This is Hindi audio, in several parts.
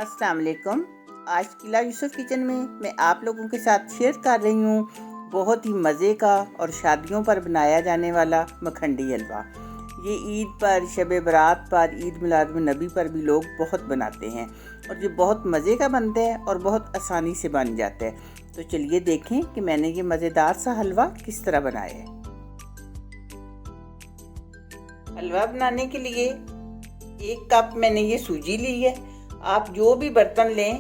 अस्सलाम वालेकुम। आज किला यूसुफ किचन में मैं आप लोगों के साथ शेयर कर रही हूँ बहुत ही मज़े का और शादियों पर बनाया जाने वाला मखंडी हलवा। ये ईद पर, शब बरात पर, ईद मिलाद नबी पर भी लोग बहुत बनाते हैं और ये बहुत मज़े का बनता है और बहुत आसानी से बन जाता है। तो चलिए देखें कि मैंने ये मज़ेदार सा हलवा किस तरह बनाया है। हलवा बनाने के लिए 1 कप मैंने ये सूजी ली है। आप जो भी बर्तन लें,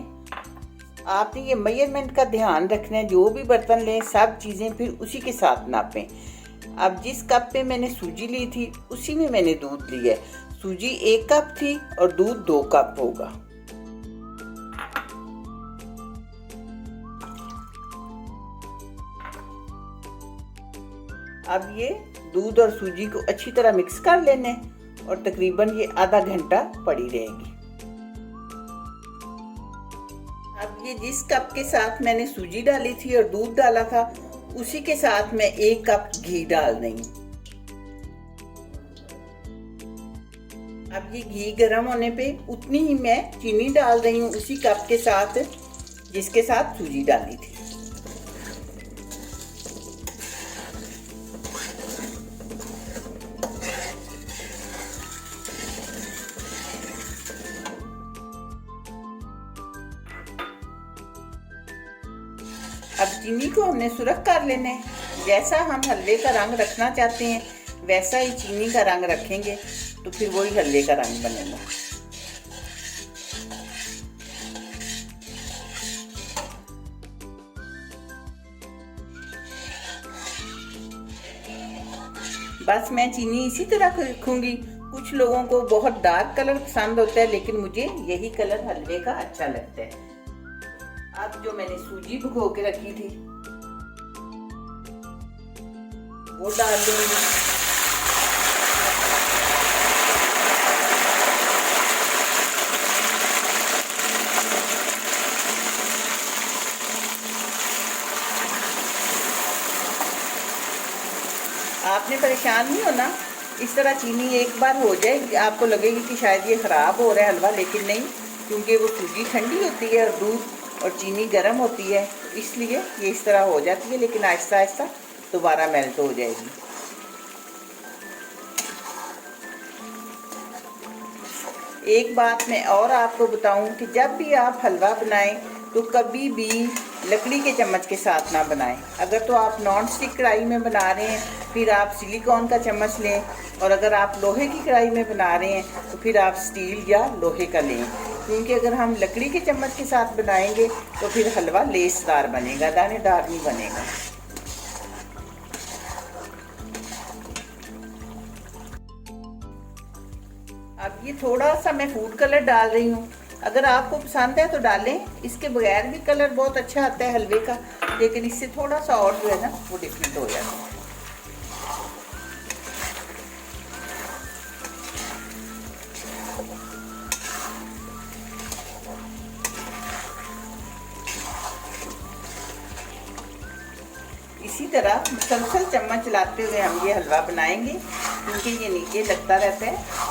आपने ये मेजरमेंट का ध्यान रखना है। जो भी बर्तन लें सब चीज़ें फिर उसी के साथ नापें। अब जिस कप पे मैंने सूजी ली थी उसी में मैंने दूध लिया है। सूजी 1 कप थी और दूध 2 कप होगा। अब ये दूध और सूजी को अच्छी तरह मिक्स कर लेने और तकरीबन ये आधा घंटा पड़ी रहेगी। अब ये जिस कप के साथ मैंने सूजी डाली थी और दूध डाला था उसी के साथ मैं 1 कप घी डाल रही हूँ। अब ये घी गर्म होने पे उतनी ही मैं चीनी डाल रही हूँ उसी कप के साथ जिसके साथ सूजी डाली थी। अब चीनी को हमने सुरख कर लेना है। जैसा हम हलवे का रंग रखना चाहते हैं वैसा ही चीनी का रंग रखेंगे तो फिर वही हलवे का रंग बनेगा। बस मैं चीनी इसी तरह रखूंगी। कुछ लोगों को बहुत डार्क कलर पसंद होता है लेकिन मुझे यही कलर हलवे का अच्छा लगता है। अब जो मैंने सूजी भिगो के रखी थी वो डाल दूंगी। आपने परेशान नहीं होना। इस तरह चीनी एक बार हो जाए आपको लगेगी कि शायद ये ख़राब हो रहा है हलवा, लेकिन नहीं, क्योंकि वो सूजी ठंडी होती है और दूध और चीनी गर्म होती है, इसलिए ये इस तरह हो जाती है, लेकिन आहिस्ता आहिस्ता दोबारा मेल्ट हो जाएगी। एक बात मैं और आपको बताऊं कि जब भी आप हलवा बनाएं तो कभी भी लकड़ी के चम्मच के साथ ना बनाएं। अगर तो आप नॉन स्टिक कढ़ाई में बना रहे हैं फिर आप सिलिकॉन का चम्मच लें, और अगर आप लोहे की कढ़ाई में बना रहे हैं तो फिर आप स्टील या लोहे का लें, क्योंकि अगर हम लकड़ी के चम्मच के साथ बनाएंगे तो फिर हलवा लेसदार बनेगा, दानेदार नहीं बनेगा। अब ये थोड़ा सा मैं फूड कलर डाल रही हूँ। अगर आपको पसंद है तो डालें, इसके बगैर भी कलर बहुत अच्छा आता है हलवे का, लेकिन इससे थोड़ा सा और जो है ना वो डिफरेंट हो जाता है। इसी तरह मुसलसल चम्मच चलाते हुए हम ये हलवा बनाएंगे, क्योंकि ये नीचे लगता रहता है।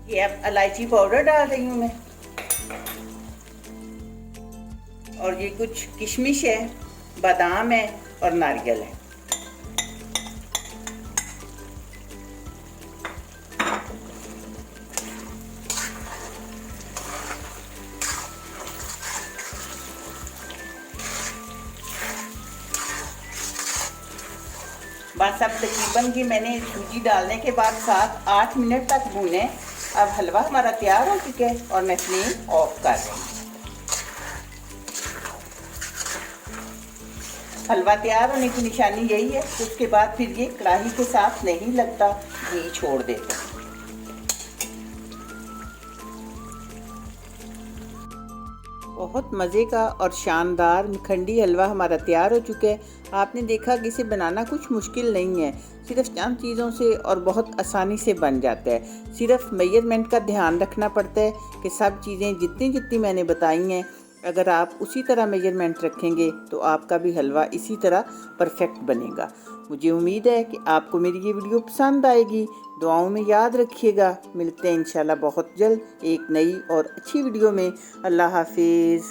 ये अब इलायची पाउडर डाल रही हूँ मैं, और ये कुछ किशमिश है, बादाम है और नारियल है। बस अब तकरीबन की मैंने सूजी डालने के बाद 7-8 मिनट तक भूने। अब हलवा हमारा तैयार हो चुका है और मैं फ्लेम ऑफ कर रही हूँ। हलवा तैयार होने की निशानी यही है कि उसके बाद फिर ये कढ़ाई के साथ नहीं लगता, घी छोड़ देता। बहुत मज़े का और शानदार मखंडी हलवा हमारा तैयार हो चुका है। आपने देखा कि इसे बनाना कुछ मुश्किल नहीं है, सिर्फ चंद चीज़ों से और बहुत आसानी से बन जाता है। सिर्फ मेजरमेंट का ध्यान रखना पड़ता है कि सब चीज़ें जितनी जितनी मैंने बताई हैं अगर आप उसी तरह मेजरमेंट रखेंगे तो आपका भी हलवा इसी तरह परफेक्ट बनेगा। मुझे उम्मीद है कि आपको मेरी ये वीडियो पसंद आएगी। दुआओं में याद रखिएगा। मिलते हैं इंशाल्लाह बहुत जल्द एक नई और अच्छी वीडियो में। अल्लाह हाफिज़।